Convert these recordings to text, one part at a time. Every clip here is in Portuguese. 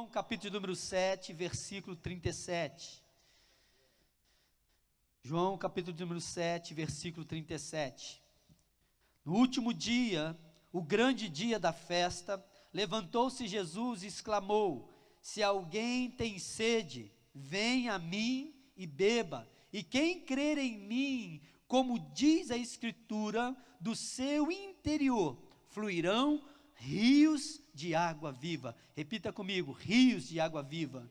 João, capítulo número 7, versículo 37. João, capítulo número 7, versículo 37. No último dia, o grande dia da festa, levantou-se Jesus e exclamou: se alguém tem sede, venha a mim e beba. E quem crer em mim, como diz a Escritura, do seu interior fluirão rios de água viva. Repita comigo: rios de água viva.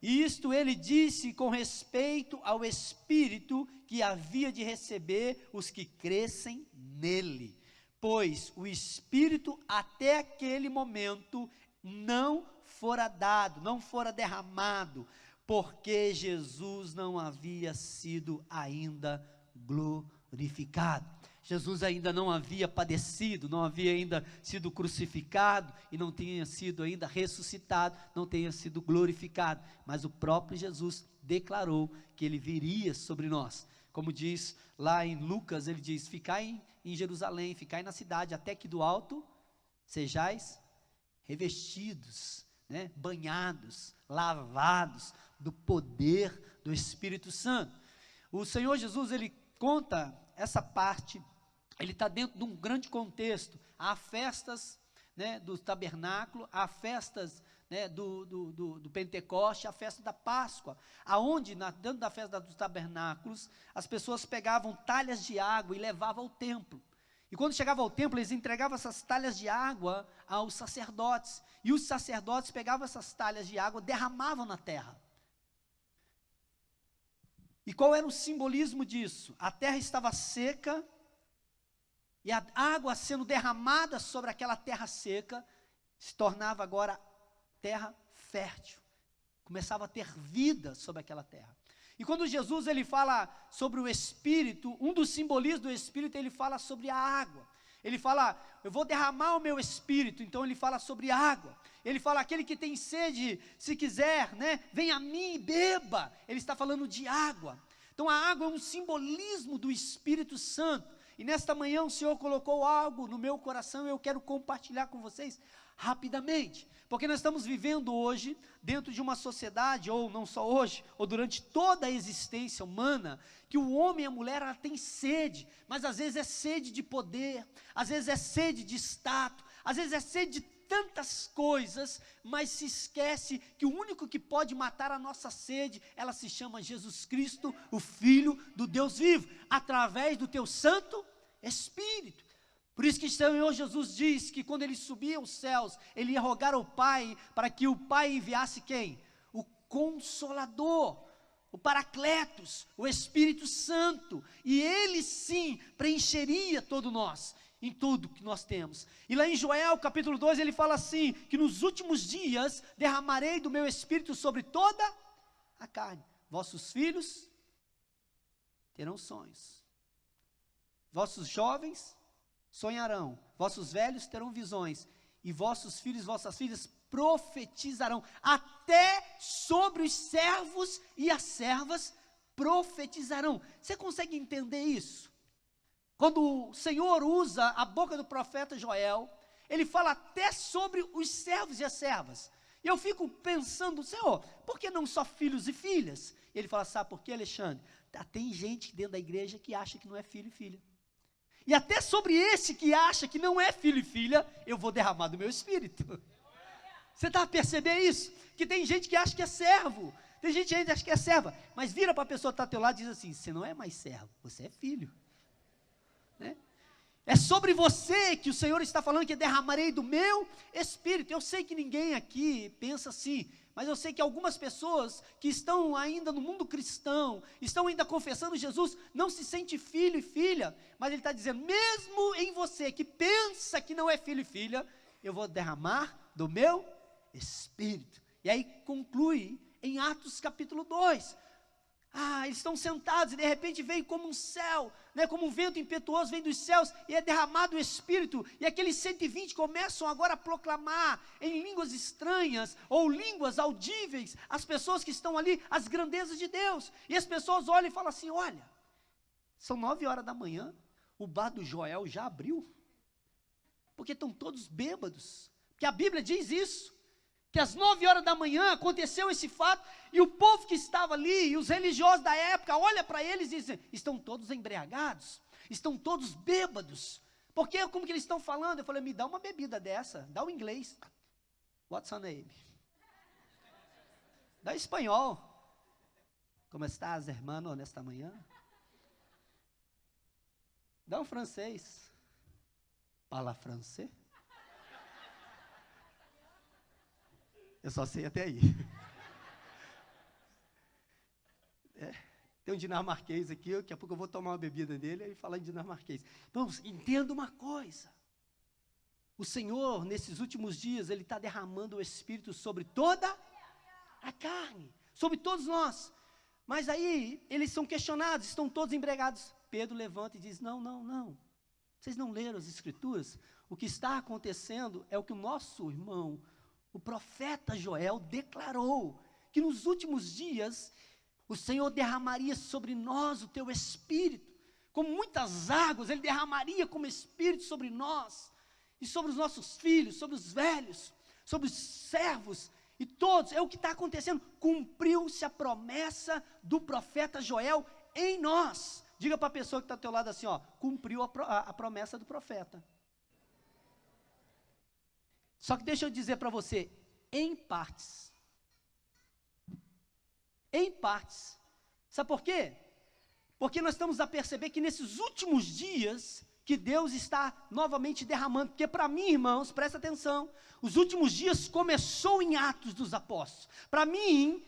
E isto ele disse com respeito ao Espírito que havia de receber os que crescem nele, pois o Espírito até aquele momento não fora dado, não fora derramado, porque Jesus não havia sido ainda glorificado. Jesus ainda não havia padecido, não havia ainda sido crucificado e não tinha sido ainda ressuscitado, não tinha sido glorificado, mas o próprio Jesus declarou que ele viria sobre nós. Como diz lá em Lucas, ele diz: ficai em Jerusalém, ficai na cidade, até que do alto sejais revestidos, banhados, lavados do poder do Espírito Santo. O Senhor Jesus, ele conta essa parte, ele está dentro de um grande contexto. Há festas do tabernáculo, há festas do Pentecoste, a festa da Páscoa, aonde dentro da festa dos tabernáculos, as pessoas pegavam talhas de água e levavam ao templo. E quando chegava ao templo, eles entregavam essas talhas de água aos sacerdotes, e os sacerdotes pegavam essas talhas de água, derramavam na terra. E qual era o simbolismo disso? A terra estava seca, e a água sendo derramada sobre aquela terra seca, se tornava agora terra fértil, começava a ter vida sobre aquela terra. E quando Jesus ele fala sobre o Espírito, um dos simbolismos do Espírito, ele fala sobre a água. Ele fala: eu vou derramar o meu Espírito. Então ele fala sobre água. Ele fala: aquele que tem sede, se quiser, venha a mim e beba. Ele está falando de água. Então a água é um simbolismo do Espírito Santo. E nesta manhã o Senhor colocou algo no meu coração e eu quero compartilhar com vocês rapidamente, porque nós estamos vivendo hoje dentro de uma sociedade, ou não só hoje, ou durante toda a existência humana, que o homem e a mulher ela tem sede, mas às vezes é sede de poder, às vezes é sede de status, às vezes é sede de tantas coisas, mas se esquece que o único que pode matar a nossa sede, ela se chama Jesus Cristo, o Filho do Deus vivo, através do teu Santo Espírito. Por isso que o Senhor Jesus diz que quando ele subia aos céus, ele ia rogar ao Pai, para que o Pai enviasse quem? O Consolador, o Paracletos, o Espírito Santo, e ele sim preencheria todo nós, em tudo que nós temos. E lá em Joel capítulo 2 ele fala assim, que nos últimos dias derramarei do meu Espírito sobre toda a carne, vossos filhos terão sonhos, vossos jovens sonharão, vossos velhos terão visões, e vossos filhos, vossas filhas profetizarão, até sobre os servos e as servas profetizarão. Você consegue entender isso? Quando o Senhor usa a boca do profeta Joel, ele fala até sobre os servos e as servas, e eu fico pensando: Senhor, por que não só filhos e filhas? E ele fala: sabe por quê, Alexandre? Tem gente dentro da igreja que acha que não é filho e filha, e até sobre esse que acha que não é filho e filha, eu vou derramar do meu Espírito. Você está a perceber isso? Que tem gente que acha que é servo, tem gente que acha que é serva, mas vira para a pessoa que está ao teu lado e diz assim: você não é mais servo, você é filho. É sobre você que o Senhor está falando que derramarei do meu Espírito. Eu sei que ninguém aqui pensa assim, mas eu sei que algumas pessoas que estão ainda no mundo cristão, estão ainda confessando Jesus, não se sente filho e filha, mas ele está dizendo: mesmo em você que pensa que não é filho e filha, eu vou derramar do meu Espírito. E aí conclui em Atos capítulo 2, eles estão sentados e de repente vem como um céu, como um vento impetuoso vem dos céus e é derramado o Espírito, e aqueles 120 começam agora a proclamar em línguas estranhas ou línguas audíveis, as pessoas que estão ali, as grandezas de Deus, e as pessoas olham e falam assim: olha, são 9 horas da manhã, o bar do Joel já abriu, porque estão todos bêbados, porque a Bíblia diz isso, que às 9 horas da manhã aconteceu esse fato, e o povo que estava ali, e os religiosos da época, olha para eles e dizem, estão todos embriagados, estão todos bêbados, porque como que eles estão falando? Eu falei, me dá uma bebida dessa, dá o inglês, what's your name? Dá espanhol, como estás, hermano, nesta manhã? Dá um francês, fala francês? Eu só sei até aí. Tem um dinamarquês aqui, daqui a pouco eu vou tomar uma bebida dele e falar em dinamarquês. Vamos, entenda uma coisa. O Senhor, nesses últimos dias, Ele está derramando o Espírito sobre toda a carne, sobre todos nós. Mas aí, eles são questionados, estão todos embriagados. Pedro levanta e diz, não. Vocês não leram as Escrituras? O que está acontecendo é o que o nosso irmão, o profeta Joel, declarou, que nos últimos dias, o Senhor derramaria sobre nós o teu Espírito, como muitas águas, Ele derramaria como Espírito sobre nós, e sobre os nossos filhos, sobre os velhos, sobre os servos, e todos, é o que está acontecendo, cumpriu-se a promessa do profeta Joel em nós. Diga para a pessoa que está ao teu lado assim, ó, cumpriu a promessa do profeta. Só que deixa eu dizer para você, em partes. Em partes. Sabe por quê? Porque nós estamos a perceber que nesses últimos dias, que Deus está novamente derramando, porque para mim, irmãos, presta atenção, os últimos dias começou em Atos dos Apóstolos. Para mim,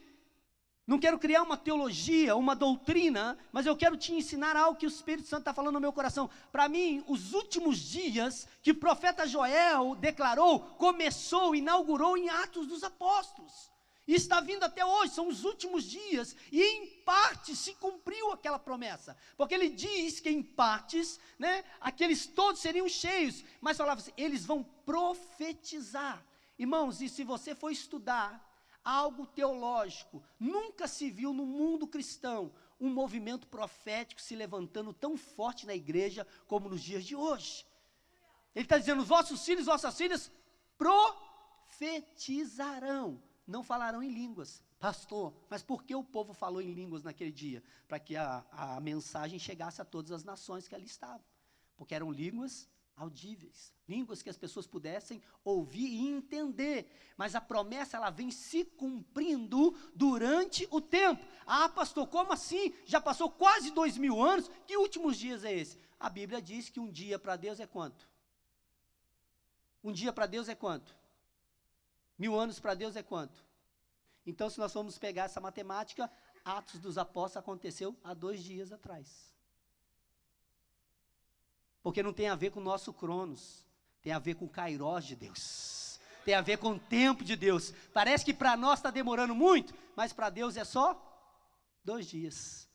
não quero criar uma teologia, uma doutrina, mas eu quero te ensinar algo que o Espírito Santo está falando no meu coração. Para mim, os últimos dias que o profeta Joel declarou, começou, inaugurou em Atos dos Apóstolos. E está vindo até hoje, são os últimos dias, e em parte se cumpriu aquela promessa, porque ele diz que em partes, né, aqueles todos seriam cheios, mas falava assim, eles vão profetizar. Irmãos, e se você for estudar algo teológico, nunca se viu no mundo cristão um movimento profético se levantando tão forte na igreja como nos dias de hoje. Ele está dizendo, os vossos filhos, vossas filhas profetizarão, não falarão em línguas. Pastor, mas por que o povo falou em línguas naquele dia? Para que a mensagem chegasse a todas as nações que ali estavam, porque eram línguas audíveis, línguas que as pessoas pudessem ouvir e entender, mas a promessa ela vem se cumprindo durante o tempo. Ah, pastor, como assim? Já passou quase 2000 anos, que últimos dias é esse? A Bíblia diz que um dia para Deus é quanto? Um dia para Deus é quanto? 1000 anos para Deus é quanto? Então, se nós formos pegar essa matemática, Atos dos Apóstolos aconteceu há 2 dias atrás. Porque não tem a ver com o nosso Cronos, tem a ver com o Kairós de Deus, tem a ver com o tempo de Deus. Parece que para nós está demorando muito, mas para Deus é só 2 dias.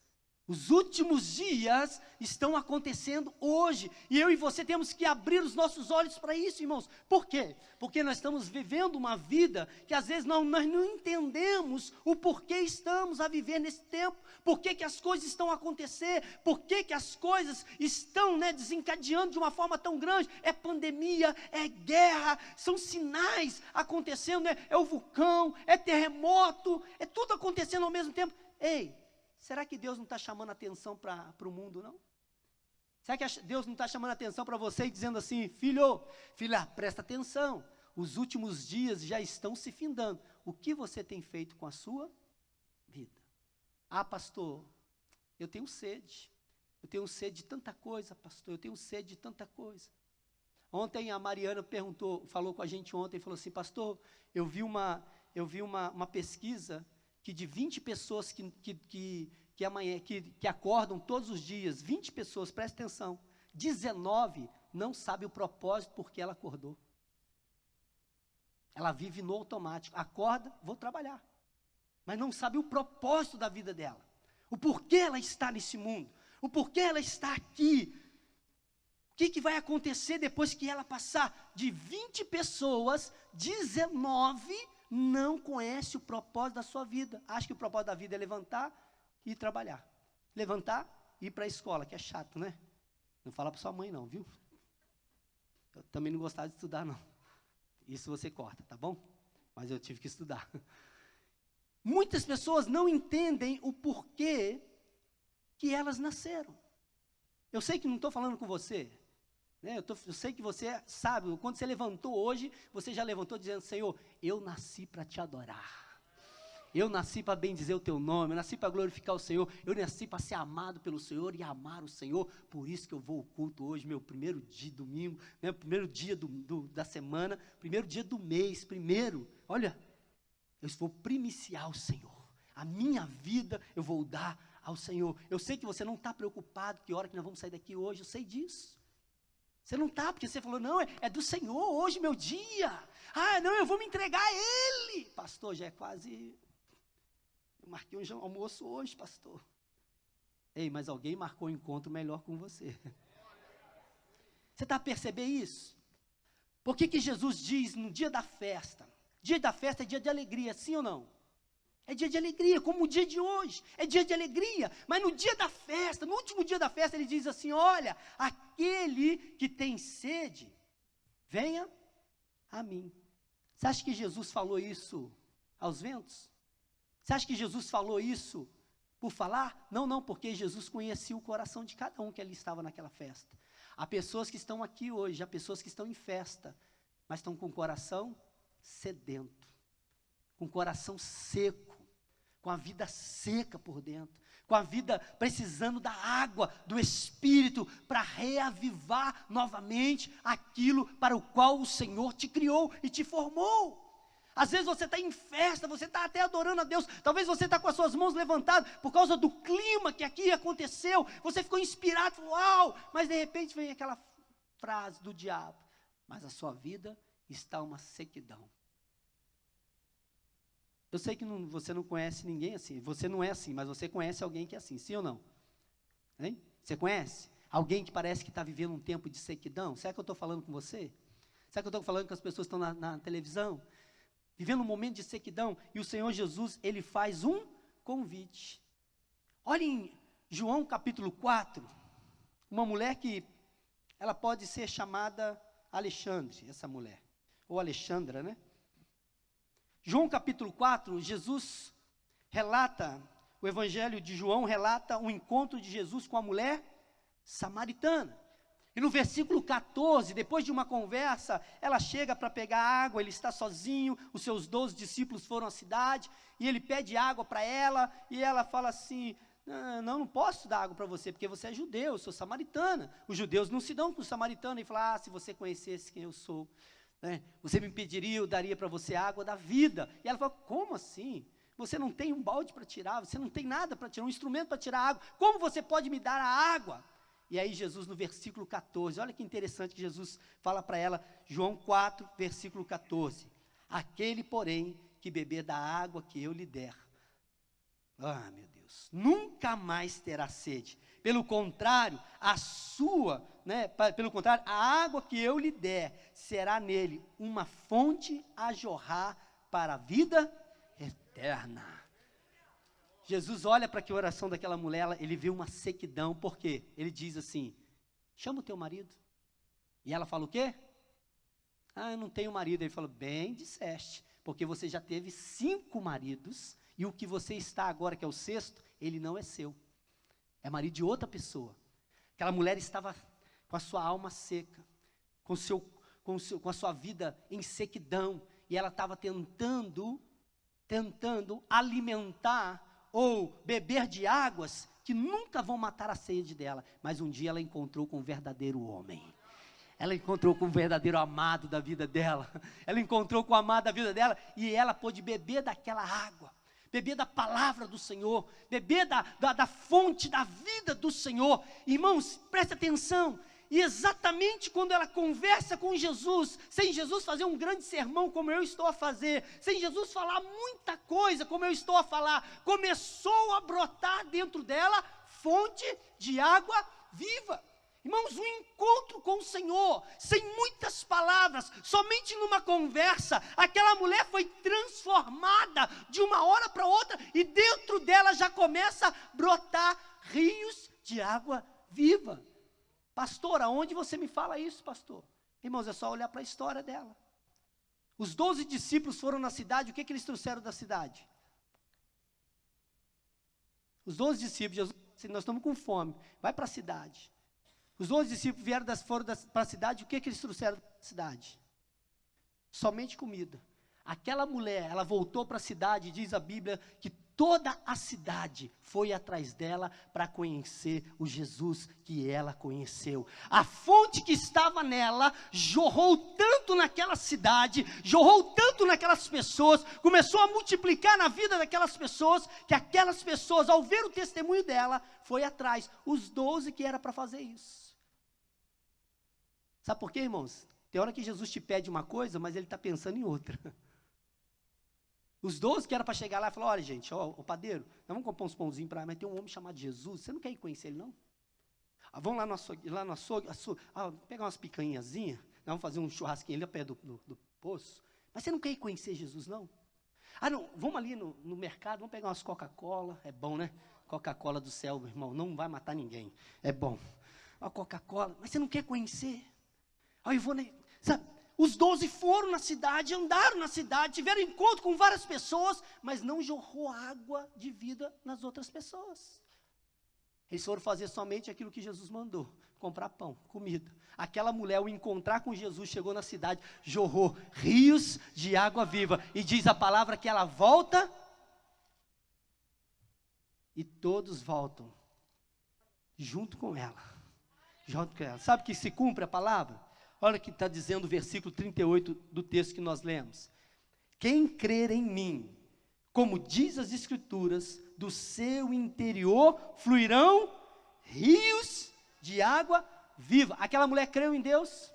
Os últimos dias estão acontecendo hoje, e eu e você temos que abrir os nossos olhos para isso, irmãos. Por quê? Porque nós estamos vivendo uma vida que às vezes nós não entendemos o porquê estamos a viver nesse tempo, por que as coisas estão a acontecer, por que as coisas estão, desencadeando de uma forma tão grande. É pandemia, é guerra, são sinais acontecendo, é o vulcão, é terremoto, é tudo acontecendo ao mesmo tempo. Ei, será que Deus não está chamando atenção para o mundo, não? Será que Deus não está chamando atenção para você e dizendo assim, filha, presta atenção, os últimos dias já estão se findando. O que você tem feito com a sua vida? Ah, pastor, eu tenho sede de tanta coisa, pastor, eu tenho sede de tanta coisa. Ontem a Mariana falou com a gente ontem, falou assim, pastor, eu vi uma pesquisa que de 20 pessoas que acordam todos os dias, 20 pessoas, presta atenção, 19 não sabe o propósito por que ela acordou. Ela vive no automático, acorda, vou trabalhar, mas não sabe o propósito da vida dela, o porquê ela está nesse mundo, o porquê ela está aqui, o que vai acontecer depois que ela passar. De 20 pessoas, 19 não conhece o propósito da sua vida. Acha que o propósito da vida é levantar e trabalhar. Levantar e ir para a escola, que é chato, né? Não fala para sua mãe não, viu? Eu também não gostava de estudar não. Isso você corta, tá bom? mas eu tive que estudar. Muitas pessoas não entendem o porquê que elas nasceram. Eu sei que não estou falando com você, né? Eu sei que você sabe, quando você levantou hoje, você já levantou dizendo, Senhor, eu nasci para te adorar. Eu nasci para bendizer o teu nome, eu nasci para glorificar o Senhor, eu nasci para ser amado pelo Senhor e amar o Senhor, por isso que eu vou ao culto hoje, meu primeiro dia, domingo, né, primeiro dia da semana, primeiro dia do mês, olha, eu vou primiciar o Senhor, a minha vida eu vou dar ao Senhor. Eu sei que você não está preocupado, que hora que nós vamos sair daqui hoje, eu sei disso. Você não está, porque você falou, não, é do Senhor, hoje meu dia, não, eu vou me entregar a Ele. Pastor, já é quase... Marquei um almoço hoje, pastor. Ei, mas alguém marcou um encontro melhor com você. Você está a perceber isso? Por que Jesus diz no dia da festa? Dia da festa é dia de alegria, sim ou não? É dia de alegria, como o dia de hoje. É dia de alegria. Mas no dia da festa, no último dia da festa, ele diz assim, olha, aquele que tem sede, venha a mim. Você acha que Jesus falou isso aos ventos? Você acha que Jesus falou isso por falar? Não, porque Jesus conhecia o coração de cada um que ali estava naquela festa. Há pessoas que estão aqui hoje, há pessoas que estão em festa, mas estão com o coração sedento, com o coração seco, com a vida seca por dentro, com a vida precisando da água, do Espírito, para reavivar novamente aquilo para o qual o Senhor te criou e te formou. Às vezes você está em festa, você está até adorando a Deus, talvez você está com as suas mãos levantadas, por causa do clima que aqui aconteceu, você ficou inspirado, falou, uau, mas de repente vem aquela frase do diabo, mas a sua vida está uma sequidão. Eu sei que você não conhece ninguém assim, você não é assim, mas você conhece alguém que é assim, sim ou não? Hein? Você conhece? Alguém que parece que está vivendo um tempo de sequidão? Será que eu estou falando com você? Será que eu estou falando com as pessoas que estão na televisão? Vivendo um momento de sequidão, e o Senhor Jesus, Ele faz um convite. Olha em João capítulo 4, uma mulher que, ela pode ser chamada Alexandre, essa mulher, ou Alexandra, né? João capítulo 4, Jesus relata, o Evangelho de João relata um encontro de Jesus com a mulher samaritana. E no versículo 14, depois de uma conversa, ela chega para pegar água, ele está sozinho, os seus 12 discípulos foram à cidade, e ele pede água para ela, e ela fala assim, não posso dar água para você, porque você é judeu, eu sou samaritana. Os judeus não se dão com os samaritanos, e fala, se você conhecesse quem eu sou, né, você me pediria, eu daria para você a água da vida. E ela fala, como assim? Você não tem um balde para tirar, você não tem nada para tirar, um instrumento para tirar água, como você pode me dar a água? E aí Jesus no versículo 14, olha que interessante que Jesus fala para ela, João 4, versículo 14, aquele porém que beber da água que eu lhe der, meu Deus, nunca mais terá sede, pelo contrário, a água que eu lhe der, será nele uma fonte a jorrar para a vida eterna. Jesus olha para a oração daquela mulher, ele vê uma sequidão, por quê? Ele diz assim, chama o teu marido. E ela fala o quê? Eu não tenho marido. Ele falou, bem disseste, porque você já teve 5 maridos, e o que você está agora, que é o 6º, ele não é seu. É marido de outra pessoa. Aquela mulher estava com a sua alma seca, com a sua vida em sequidão, e ela estava tentando alimentar ou beber de águas que nunca vão matar a sede dela, mas um dia ela encontrou com o verdadeiro homem, ela encontrou com o verdadeiro amado da vida dela, ela encontrou com o amado da vida dela, e ela pôde beber daquela água, beber da palavra do Senhor, beber da fonte da vida do Senhor. Irmãos, presta atenção, e exatamente quando ela conversa com Jesus, sem Jesus fazer um grande sermão como eu estou a fazer, sem Jesus falar muita coisa como eu estou a falar, começou a brotar dentro dela fonte de água viva. Irmãos, um encontro com o Senhor, sem muitas palavras, somente numa conversa, aquela mulher foi transformada de uma hora para outra, e dentro dela já começa a brotar rios de água viva. Pastor, aonde você me fala isso, pastor? Irmãos, é só olhar para a história dela. Os 12 discípulos foram na cidade, o que eles trouxeram da cidade? Os 12 discípulos, Jesus disse, nós estamos com fome, vai para a cidade. Os 12 discípulos foram para a cidade, o que eles trouxeram da cidade? Somente comida. Aquela mulher, ela voltou para a cidade, diz a Bíblia, que toda a cidade foi atrás dela para conhecer o Jesus que ela conheceu. A fonte que estava nela jorrou tanto naquela cidade, jorrou tanto naquelas pessoas, começou a multiplicar na vida daquelas pessoas, que aquelas pessoas, ao ver o testemunho dela, foi atrás. Os 12 que era para fazer isso. Sabe por quê, irmãos? Tem hora que Jesus te pede uma coisa, mas ele está pensando em outra. Os 12 que era para chegar lá e falar, olha gente, o padeiro, nós vamos comprar uns pãozinhos para, mas tem um homem chamado Jesus, você não quer ir conhecer ele não? Vamos lá no açougue, pegar umas picanhazinhas, nós vamos fazer um churrasquinho ali a pé do poço, mas você não quer ir conhecer Jesus não? Não, vamos ali no mercado, vamos pegar umas Coca-Cola, é bom né? Coca-Cola do céu, meu irmão, não vai matar ninguém, é bom. A Coca-Cola, mas você não quer conhecer? Eu vou, sabe? Os 12 foram na cidade, andaram na cidade, tiveram encontro com várias pessoas, mas não jorrou água de vida nas outras pessoas. Eles foram fazer somente aquilo que Jesus mandou, comprar pão, comida. Aquela mulher, ao encontrar com Jesus, chegou na cidade, jorrou rios de água viva. E diz a palavra que ela volta, e todos voltam, junto com ela. Junto com ela. Sabe que se cumpre a palavra? Olha o que está dizendo o versículo 38 do texto que nós lemos. Quem crer em mim, como diz as Escrituras, do seu interior fluirão rios de água viva. Aquela mulher creu em Deus,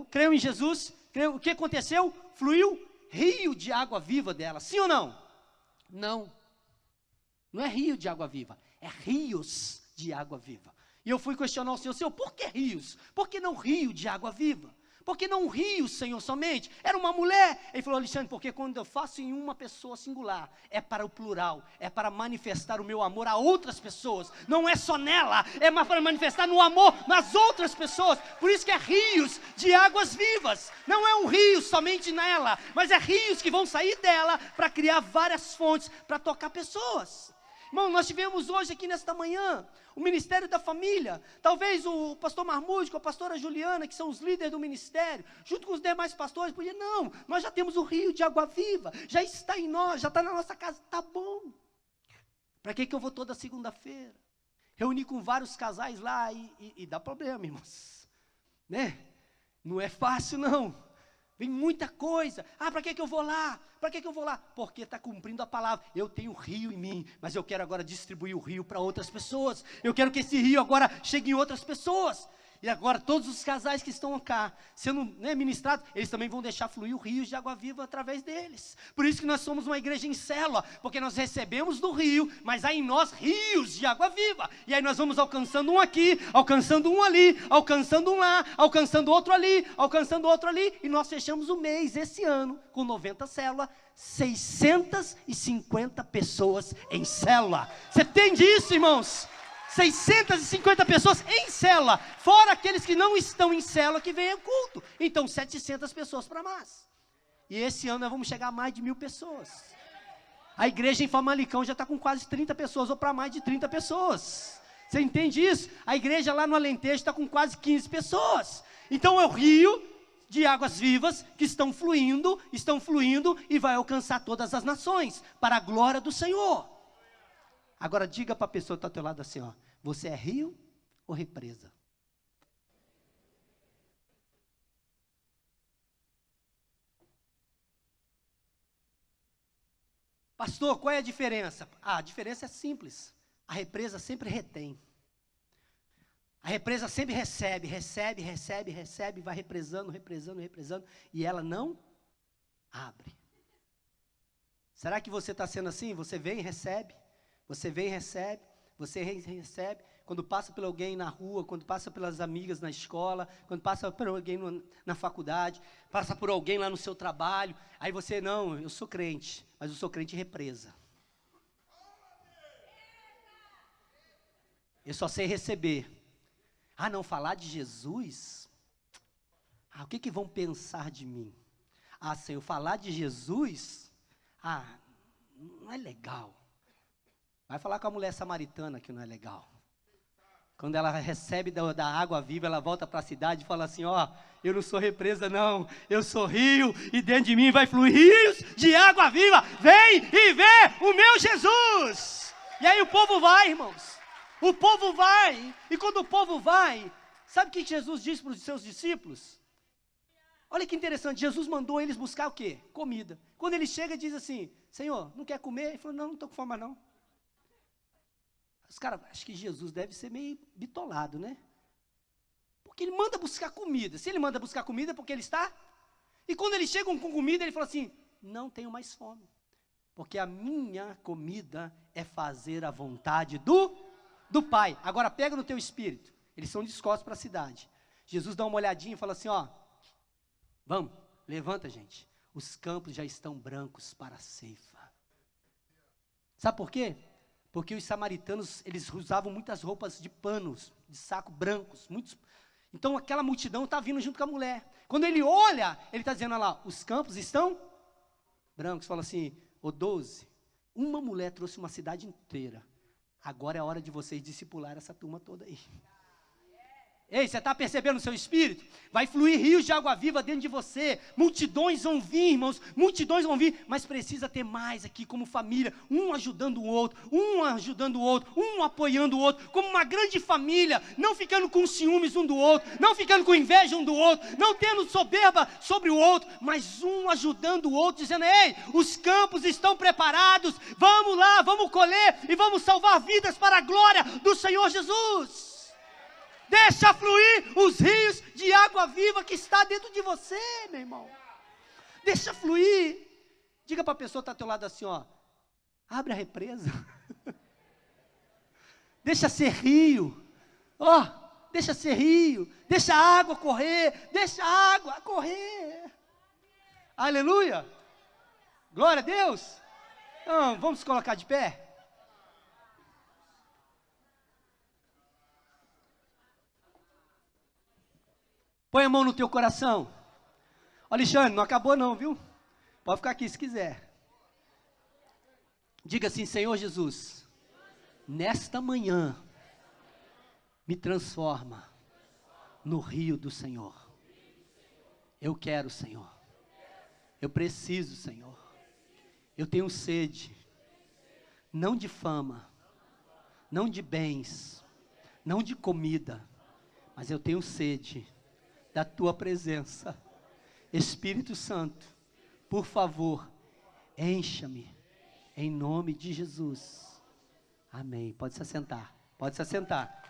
creu em Jesus, creu. O que aconteceu? Fluiu rio de água viva dela, sim ou não? Não, não é rio de água viva, é rios de água viva. E eu fui questionar o Senhor, por que rios? Por que não rio de água viva? Por que não rio, Senhor, somente? Era uma mulher. Ele falou, Alexandre, porque quando eu faço em uma pessoa singular, é para o plural, é para manifestar o meu amor a outras pessoas. Não é só nela, é para manifestar no amor nas outras pessoas. Por isso que é rios de águas vivas. Não é um rio somente nela, mas é rios que vão sair dela para criar várias fontes, para tocar pessoas. Irmão, nós tivemos hoje aqui nesta manhã o Ministério da Família, talvez o pastor Marmude com a pastora Juliana, que são os líderes do ministério, junto com os demais pastores, podia, não, nós já temos o rio de água viva, já está em nós, já está na nossa casa, está bom. Para que eu vou toda segunda-feira? Reunir com vários casais lá e dá problema, irmãos, né? Não é fácil não. Vem muita coisa. Para que eu vou lá? Para que eu vou lá? Porque está cumprindo a palavra. Eu tenho rio em mim, mas eu quero agora distribuir o rio para outras pessoas. Eu quero que esse rio agora chegue em outras pessoas. E agora todos os casais que estão cá, sendo ministrados, eles também vão deixar fluir o rio de água viva através deles. Por isso que nós somos uma igreja em célula, porque nós recebemos do rio, mas há em nós rios de água viva. E aí nós vamos alcançando um aqui, alcançando um ali, alcançando um lá, alcançando outro ali, alcançando outro ali. E nós fechamos o mês, esse ano, com 90 células, 650 pessoas em célula. Você entende isso, irmãos? 650 pessoas em célula, fora aqueles que não estão em célula, que vêm ao culto. Então, 700 pessoas para mais. E esse ano nós vamos chegar a mais de 1.000 pessoas. A igreja em Famalicão já está com quase 30 pessoas, ou para mais de 30 pessoas. Você entende isso? A igreja lá no Alentejo está com quase 15 pessoas. Então, é o rio de águas vivas que estão fluindo e vai alcançar todas as nações, para a glória do Senhor. Agora diga para a pessoa que está ao teu lado assim, você é rio ou represa? Pastor, qual é a diferença? A diferença é simples. A represa sempre retém. A represa sempre recebe, vai represando, e ela não abre. Será que você está sendo assim? Você vem e recebe. Você vem e recebe, você recebe, quando passa por alguém na rua, quando passa pelas amigas na escola, quando passa por alguém na faculdade, passa por alguém lá no seu trabalho, aí você, não, eu sou crente, mas eu sou crente represa. Eu só sei receber. Não falar de Jesus? O que vão pensar de mim? Ah, Senhor, falar de Jesus, não é legal. Vai falar com a mulher samaritana que não é legal. Quando ela recebe da água viva, ela volta para a cidade e fala assim, eu não sou represa não, eu sou rio, e dentro de mim vai fluir rios de água viva. Vem e vê o meu Jesus. E aí o povo vai, irmãos. O povo vai, e quando o povo vai, sabe o que Jesus disse para os seus discípulos? Olha que interessante, Jesus mandou eles buscar o quê? Comida. Quando ele chega, diz assim, Senhor, não quer comer? Ele falou, não estou com fome não. Os caras, acho que Jesus deve ser meio bitolado, né? Porque ele manda buscar comida. Se ele manda buscar comida, é porque ele está. E quando eles chegam com comida, ele fala assim, não tenho mais fome. Porque a minha comida é fazer a vontade do Pai. Agora pega no teu espírito. Eles são descostos para a cidade. Jesus dá uma olhadinha e fala assim, vamos, levanta gente. Os campos já estão brancos para a ceifa. Sabe por quê? Porque os samaritanos, eles usavam muitas roupas de panos, de saco brancos, muitos. Então aquela multidão está vindo junto com a mulher. Quando ele olha, ele está dizendo, olha lá, os campos estão brancos. Fala assim, 12, uma mulher trouxe uma cidade inteira. Agora é a hora de vocês discipular essa turma toda aí. Ei, você está percebendo o seu espírito? Vai fluir rios de água viva dentro de você. Multidões vão vir, irmãos. Multidões vão vir. Mas precisa ter mais aqui como família. Um ajudando o outro. Um ajudando o outro. Um apoiando o outro. Como uma grande família. Não ficando com ciúmes um do outro. Não ficando com inveja um do outro. Não tendo soberba sobre o outro. Mas um ajudando o outro. Dizendo, ei, os campos estão preparados. Vamos lá, vamos colher. E vamos salvar vidas para a glória do Senhor Jesus. Deixa fluir os rios de água viva que está dentro de você, meu irmão. Deixa fluir. Diga para a pessoa que está ao teu lado assim, abre a represa. Deixa ser rio. Deixa ser rio. Deixa a água correr. Deixa a água correr. Aleluia. Glória a Deus. Então, vamos colocar de pé. Põe a mão no teu coração. Alexandre, não acabou não, viu? Pode ficar aqui se quiser. Diga assim, Senhor Jesus, nesta manhã, me transforma no rio do Senhor. Eu quero, Senhor. Eu preciso, Senhor. Eu tenho sede. Não de fama. Não de bens. Não de comida. Mas eu tenho sede da tua presença. Espírito Santo, por favor, encha-me, em nome de Jesus. Amém. Pode se assentar. Pode se assentar.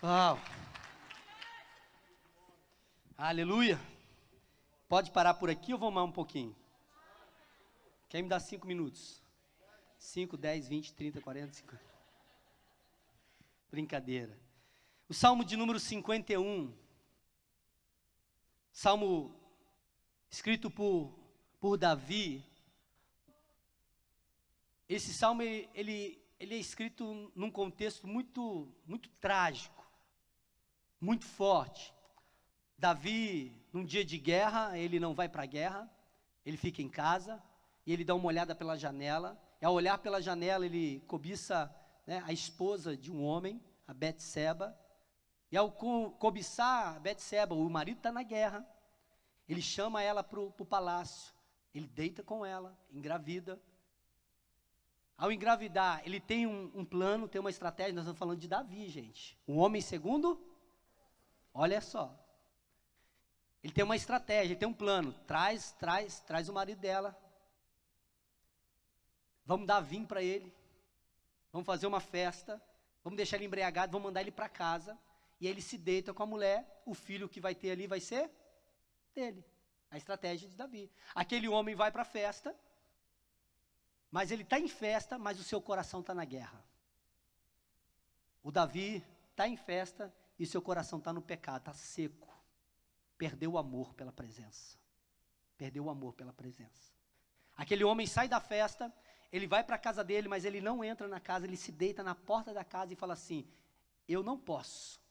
Uau. Aleluia. Pode parar por aqui ou vamos mais um pouquinho? Quem me dá 5 minutos? 5, 10, 20, 30, 40, 50. Brincadeira. O Salmo de número 51. Salmo escrito por Davi. Esse salmo, ele é escrito num contexto muito trágico, muito forte. Davi, num dia de guerra, ele não vai para a guerra, ele fica em casa, e ele dá uma olhada pela janela, e ao olhar pela janela, ele cobiça, a esposa de um homem, a Betseba. E ao cobiçar Betseba, o marido está na guerra, ele chama ela para o palácio, ele deita com ela, engravida. Ao engravidar, ele tem um plano, tem uma estratégia. Nós estamos falando de Davi, gente. Um homem segundo, olha só. Ele tem uma estratégia, ele tem um plano. Traz o marido dela. Vamos dar vinho para ele. Vamos fazer uma festa. Vamos deixar ele embriagado, vamos mandar ele para casa. E aí ele se deita com a mulher, o filho que vai ter ali vai ser dele. A estratégia de Davi. Aquele homem vai para a festa, mas ele está em festa, mas o seu coração está na guerra. O Davi está em festa e seu coração está no pecado, está seco. Perdeu o amor pela presença. Perdeu o amor pela presença. Aquele homem sai da festa, ele vai para a casa dele, mas ele não entra na casa, ele se deita na porta da casa e fala assim: eu não posso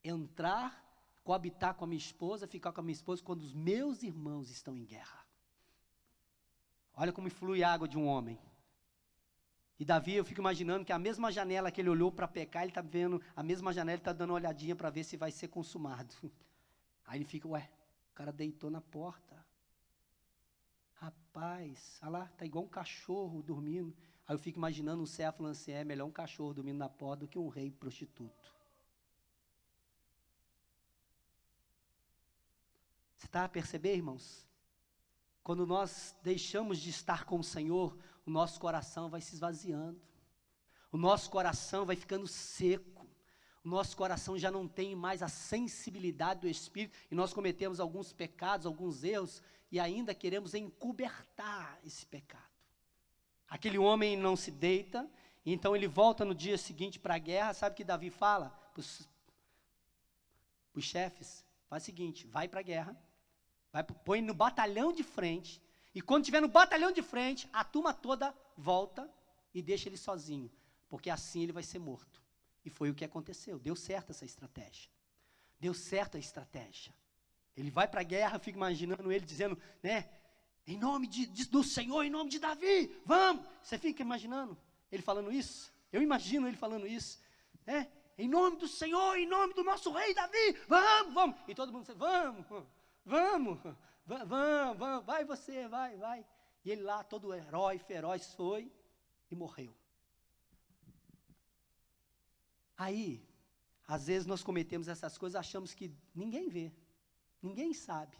entrar coabitar com a minha esposa, ficar com a minha esposa, quando os meus irmãos estão em guerra. Olha como flui a água de um homem. E Davi, eu fico imaginando que a mesma janela que ele olhou para pecar, ele está vendo, a mesma janela, ele está dando uma olhadinha para ver se vai ser consumado. Aí ele fica, ué, o cara deitou na porta. Rapaz, olha lá, está igual um cachorro dormindo. Aí eu fico imaginando o céu falando assim, é melhor um cachorro dormindo na porta do que um rei prostituto. Você está a perceber, irmãos? Quando nós deixamos de estar com o Senhor, o nosso coração vai se esvaziando. O nosso coração vai ficando seco. O nosso coração já não tem mais a sensibilidade do Espírito. E nós cometemos alguns pecados, alguns erros, e ainda queremos encobertar esse pecado. Aquele homem não se deita, então ele volta no dia seguinte para a guerra. Sabe o que Davi fala para os chefes? Faz o seguinte, vai para a guerra, põe no batalhão de frente, e quando estiver no batalhão de frente, a turma toda volta e deixa ele sozinho, porque assim ele vai ser morto. E foi o que aconteceu, deu certo essa estratégia. Deu certo a estratégia. Ele vai para a guerra, fico imaginando ele dizendo, né, em nome do Senhor, em nome de Davi, vamos. Você fica imaginando ele falando isso? Eu imagino ele falando isso, né? Em nome do Senhor, em nome do nosso rei Davi, vamos. E todo mundo diz, vamos, vai você, vai. E ele lá, todo herói, feroz, foi e morreu. Aí, às vezes nós cometemos essas coisas, achamos que ninguém vê, ninguém sabe.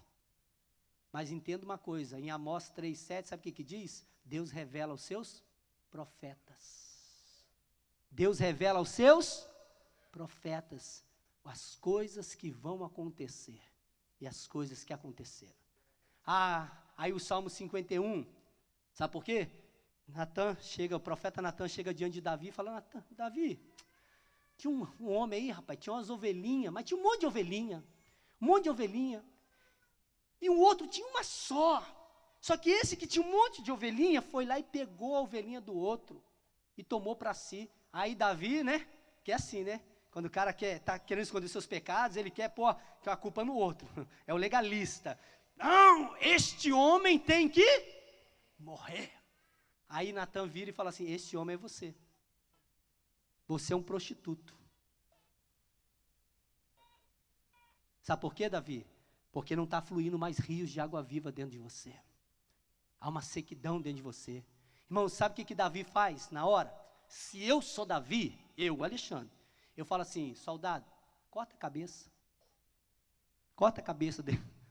Mas entenda uma coisa, em Amós 3,7, sabe o que diz? Deus revela aos seus profetas. Deus revela aos seus profetas as coisas que vão acontecer e as coisas que aconteceram. Aí o Salmo 51, sabe por quê? O profeta Natan chega diante de Davi e fala, Davi, tinha um homem aí, rapaz, tinha umas ovelhinhas, mas tinha um monte de ovelhinha, e o outro tinha uma só que esse que tinha um monte de ovelhinha, foi lá e pegou a ovelhinha do outro, e tomou para si. Aí Davi, né, que é assim, né, quando o cara está querendo esconder seus pecados, ele quer pôr a culpa no outro, é o legalista. Não, este homem tem que morrer. Aí Natan vira e fala assim, este homem é você. Você é um prostituto. Sabe por quê, Davi? Porque não está fluindo mais rios de água viva dentro de você. Há uma sequidão dentro de você. Irmão, sabe o que Davi faz na hora? Se eu sou Davi, Alexandre, eu falo assim, soldado, corta a cabeça. Corta a cabeça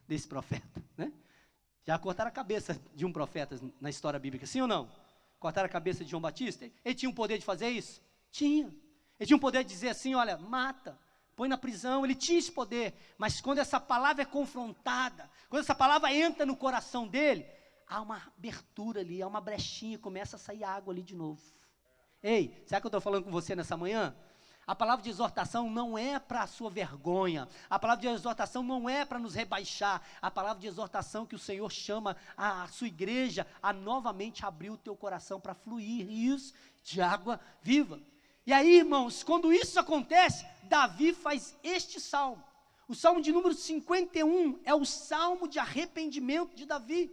desse profeta, né? Já cortaram a cabeça de um profeta na história bíblica, sim ou não? Cortaram a cabeça de João Batista? Ele tinha o poder de fazer isso? Tinha. Ele tinha o poder de dizer assim, olha, mata, põe na prisão, ele tinha esse poder. Mas quando essa palavra é confrontada, quando essa palavra entra no coração dele, há uma abertura ali, há uma brechinha, começa a sair água ali de novo. Ei, será que eu estou falando com você nessa manhã? A palavra de exortação não é para a sua vergonha, a palavra de exortação não é para nos rebaixar, a palavra de exortação que o Senhor chama a sua igreja a novamente abrir o teu coração para fluir rios de água viva. E aí, irmãos, quando isso acontece, Davi faz este salmo. O salmo de número 51 é o salmo de arrependimento de Davi.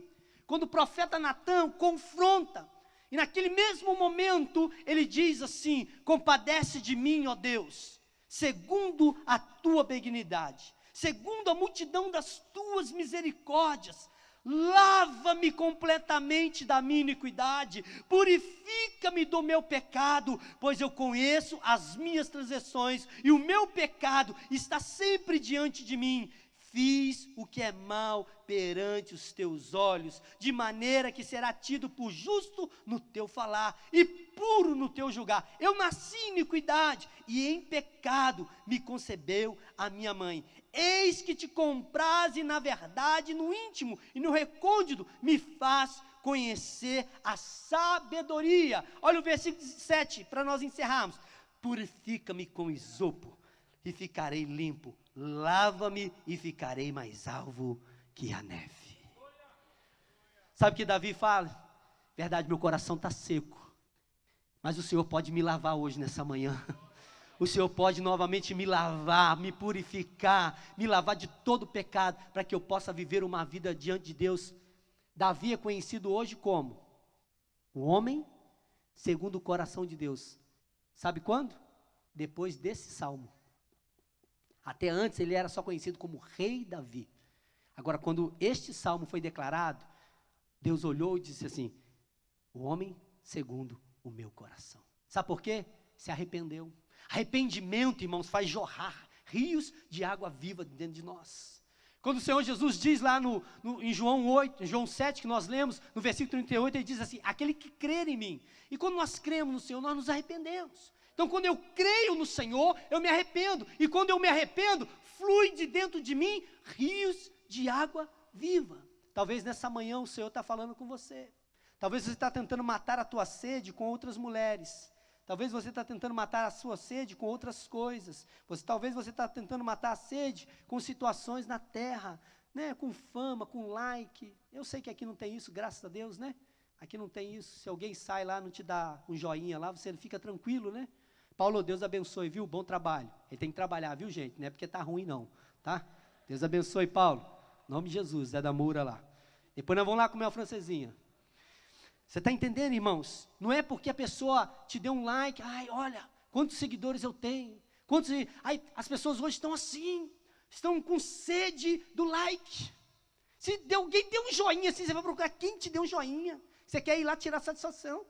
Quando o profeta Natan confronta, e naquele mesmo momento, ele diz assim, compadece de mim, ó Deus, segundo a tua benignidade, segundo a multidão das tuas misericórdias, lava-me completamente da minha iniquidade, purifica-me do meu pecado, pois eu conheço as minhas transgressões, e o meu pecado está sempre diante de mim. Fiz o que é mal perante os teus olhos, de maneira que será tido por justo no teu falar, e puro no teu julgar. Eu nasci em iniquidade, e em pecado me concebeu a minha mãe. Eis que te compraze na verdade, no íntimo e no recôndito, me faz conhecer a sabedoria. Olha o versículo 7, para nós encerrarmos. Purifica-me com isopo, e ficarei limpo. Lava-me e ficarei mais alvo que a neve. Sabe o que Davi fala? Verdade, meu coração está seco, mas o Senhor pode me lavar hoje nessa manhã. o Senhor pode novamente me lavar, me purificar, me lavar de todo pecado, para que eu possa viver uma vida diante de Deus. Davi é conhecido hoje como o homem segundo o coração de Deus. Sabe quando? Depois desse salmo. Até antes ele era só conhecido como Rei Davi. Agora, quando este salmo foi declarado, Deus olhou e disse assim: o homem segundo o meu coração. Sabe por quê? Se arrependeu. Arrependimento, irmãos, faz jorrar rios de água viva dentro de nós. Quando o Senhor Jesus diz lá em João 8, em João 7, que nós lemos, no versículo 38, ele diz assim: aquele que crer em mim. E quando nós cremos no Senhor, nós nos arrependemos. Então, quando eu creio no Senhor, eu me arrependo. E quando eu me arrependo, flui de dentro de mim rios de água viva. Talvez nessa manhã o Senhor está falando com você. Talvez você está tentando matar a tua sede com outras mulheres. Talvez você está tentando matar a sua sede com outras coisas. Talvez você está tentando matar a sede com situações na terra, né? Com fama, com like. Eu sei que aqui não tem isso, graças a Deus, né? Aqui não tem isso. Se alguém sai lá, não te dá um joinha lá, você fica tranquilo, né? Paulo, Deus abençoe, viu? Bom trabalho. Ele tem que trabalhar, viu, gente? Não é porque está ruim, não, tá? Deus abençoe, Paulo. Em nome de Jesus, Zé da Moura lá. Depois nós vamos lá comer uma francesinha. Você está entendendo, irmãos? Não é porque a pessoa te deu um like, ai, olha, quantos seguidores eu tenho. As pessoas hoje estão assim, estão com sede do like. Se alguém deu um joinha assim, você vai procurar quem te deu um joinha. Você quer ir lá tirar satisfação.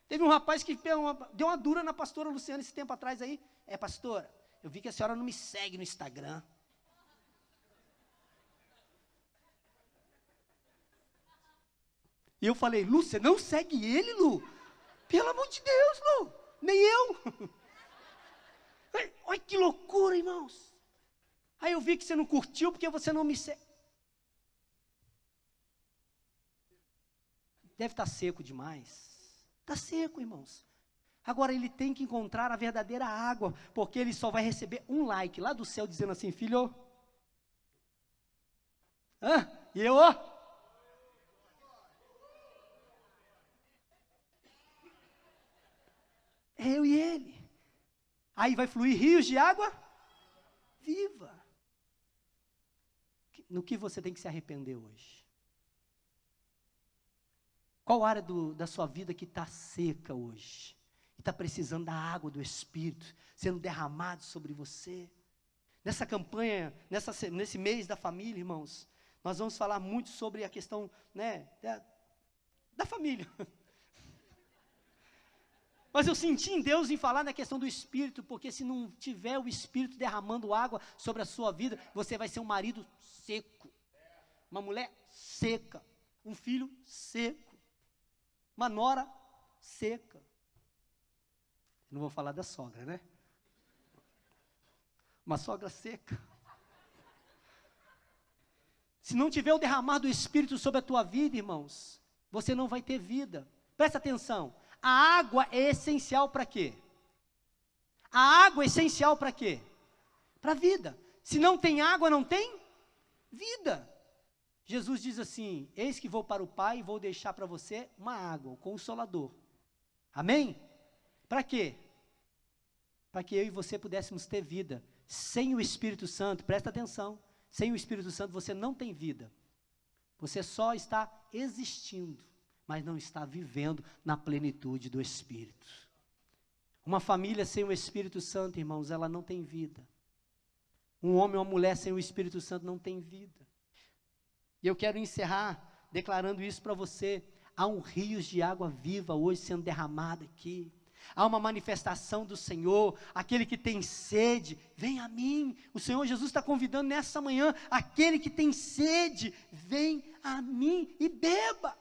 Teve um rapaz que deu uma dura na pastora Luciana esse tempo atrás aí. Pastora, eu vi que a senhora não me segue no Instagram. E eu falei: Lu, você não segue ele, Lu? Pelo amor de Deus, Lu. Nem eu. Olha que loucura, irmãos. Aí eu vi que você não curtiu porque você não me segue. Deve estar seco demais. Está seco, irmãos. Agora ele tem que encontrar a verdadeira água, porque ele só vai receber um like lá do céu dizendo assim: filho. E eu, eu e ele. Aí vai fluir rios de água viva. No que você tem que se arrepender hoje? Qual área da sua vida que está seca hoje? E está precisando da água do Espírito sendo derramado sobre você? Nessa campanha, nesse mês da família, irmãos, nós vamos falar muito sobre a questão, né, da família. Mas eu senti em Deus em falar na questão do Espírito, porque se não tiver o Espírito derramando água sobre a sua vida, você vai ser um marido seco, uma mulher seca, um filho seco, uma nora seca. Não vou falar da sogra, né? Uma sogra seca. Se não tiver o derramar do Espírito sobre a tua vida, irmãos, você não vai ter vida. Presta atenção. A água é essencial para quê? A água é essencial para quê? Para a vida. Se não tem água, não tem vida. Jesus diz assim: eis que vou para o Pai e vou deixar para você uma água, o Consolador. Amém? Para quê? Para que eu e você pudéssemos ter vida. Sem o Espírito Santo, presta atenção, sem o Espírito Santo você não tem vida. Você só está existindo, mas não está vivendo na plenitude do Espírito. Uma família sem o Espírito Santo, irmãos, ela não tem vida. Um homem ou uma mulher sem o Espírito Santo não tem vida. E eu quero encerrar declarando isso para você. Há um rio de água viva hoje sendo derramado aqui. Há uma manifestação do Senhor. Aquele que tem sede, vem a mim. O Senhor Jesus está convidando nessa manhã. Aquele que tem sede, vem a mim e beba.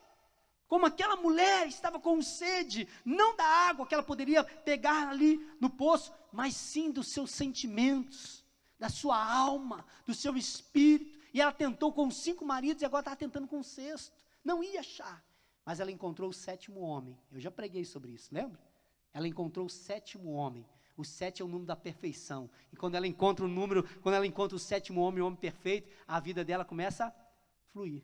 Como aquela mulher estava com sede, não da água que ela poderia pegar ali no poço, mas sim dos seus sentimentos, da sua alma, do seu espírito. E ela tentou com 5 maridos e agora estava tentando com o 6º. Não ia achar, mas ela encontrou o 7º homem. Eu já preguei sobre isso, lembra? Ela encontrou o 7º homem. O 7 é o número da perfeição. E quando ela encontra o 7º homem, o homem perfeito, a vida dela começa a fluir.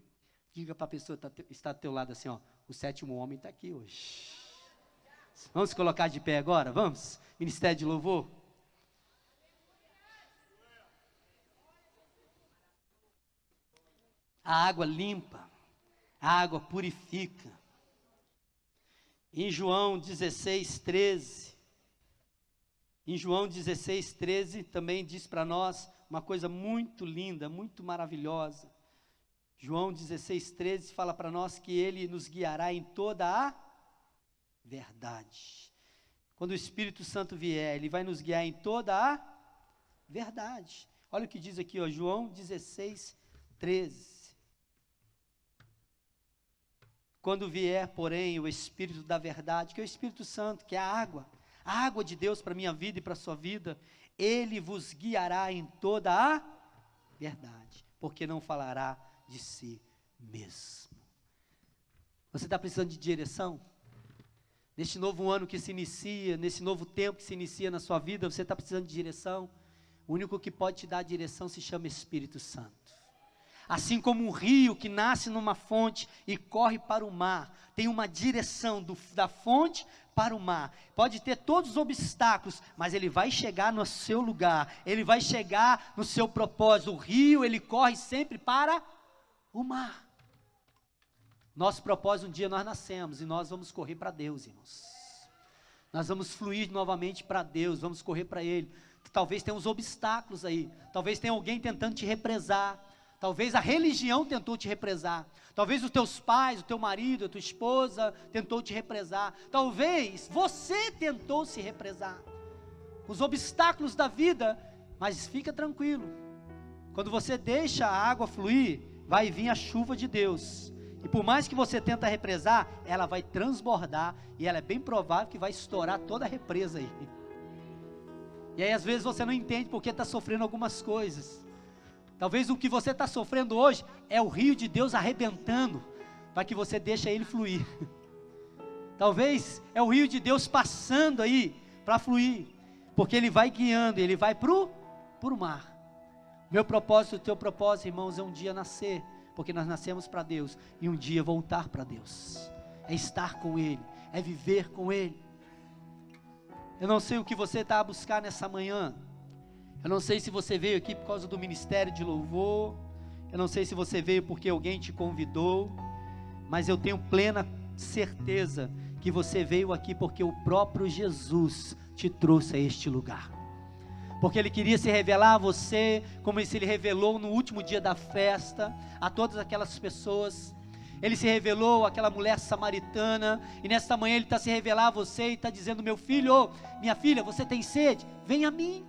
Diga para a pessoa que está do teu lado assim, ó, o 7º homem está aqui hoje. Vamos se colocar de pé agora? Vamos? Ministério de louvor. A água limpa, a água purifica. Em João 16:13, também diz para nós uma coisa muito linda, muito maravilhosa. João 16:13 fala para nós que Ele nos guiará em toda a verdade. Quando o Espírito Santo vier, Ele vai nos guiar em toda a verdade. Olha o que diz aqui, ó, João 16:13. Quando vier, porém, o Espírito da verdade, que é o Espírito Santo, que é a água de Deus para a minha vida e para a sua vida, Ele vos guiará em toda a verdade, porque não falará de si mesmo. Você está precisando de direção? Neste novo ano que se inicia, nesse novo tempo que se inicia na sua vida, você está precisando de direção? O único que pode te dar direção se chama Espírito Santo. Assim como um rio que nasce numa fonte e corre para o mar, tem uma direção da fonte para o mar. Pode ter todos os obstáculos, mas ele vai chegar no seu lugar, ele vai chegar no seu propósito. O rio, ele corre sempre para o mar. Nosso propósito, um dia nós nascemos e nós vamos correr para Deus, irmãos. Nós vamos fluir novamente para Deus, vamos correr para Ele. Talvez tenha uns obstáculos aí, talvez tenha alguém tentando te represar. Talvez a religião tentou te represar. Talvez os teus pais, o teu marido, a tua esposa tentou te represar. Talvez você tentou se represar. Os obstáculos da vida, mas fica tranquilo. Quando você deixa a água fluir, vai vir a chuva de Deus. E por mais que você tenta represar, ela vai transbordar. E ela é bem provável que vai estourar toda a represa aí. E aí às vezes você não entende porque está sofrendo algumas coisas. Talvez o que você está sofrendo hoje é o rio de Deus arrebentando, para que você deixe ele fluir. Talvez é o rio de Deus passando aí, para fluir, porque ele vai guiando, ele vai para o mar. Meu propósito, o teu propósito, irmãos, é um dia nascer, porque nós nascemos para Deus, e um dia voltar para Deus, é estar com Ele, é viver com Ele. Eu não sei o que você está a buscar nessa manhã. Eu não sei se você veio aqui por causa do ministério de louvor, eu não sei se você veio porque alguém te convidou, mas eu tenho plena certeza que você veio aqui porque o próprio Jesus te trouxe a este lugar, porque Ele queria se revelar a você, como Ele se revelou no último dia da festa, a todas aquelas pessoas. Ele se revelou àquela mulher samaritana, e nesta manhã Ele está se revelar a você, e está dizendo: meu filho, minha filha, você tem sede? Vem a mim.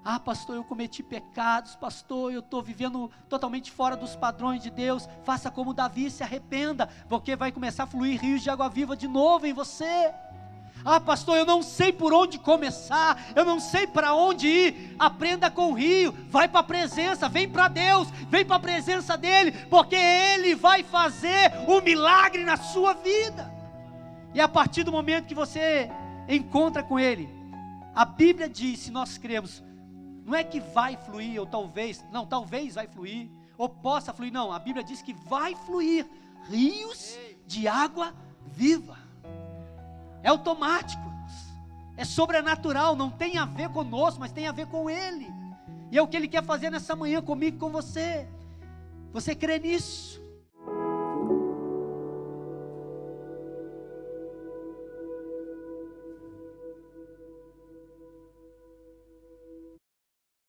Ah, pastor, eu cometi pecados, pastor, eu estou vivendo totalmente fora dos padrões de Deus. Faça como Davi, se arrependa, porque vai começar a fluir rios de água viva de novo em você. Ah, pastor, eu não sei por onde começar, eu não sei para onde ir. Aprenda com o rio, vai para a presença, vem para Deus, vem para a presença dEle, porque Ele vai fazer um milagre na sua vida. E a partir do momento que você encontra com Ele, a Bíblia diz, se nós cremos, não é que vai fluir, ou talvez vai fluir, ou possa fluir, não, a Bíblia diz que vai fluir rios de água viva. É automático, é sobrenatural, não tem a ver conosco, mas tem a ver com Ele, e é o que Ele quer fazer nessa manhã comigo e com você. Você crê nisso?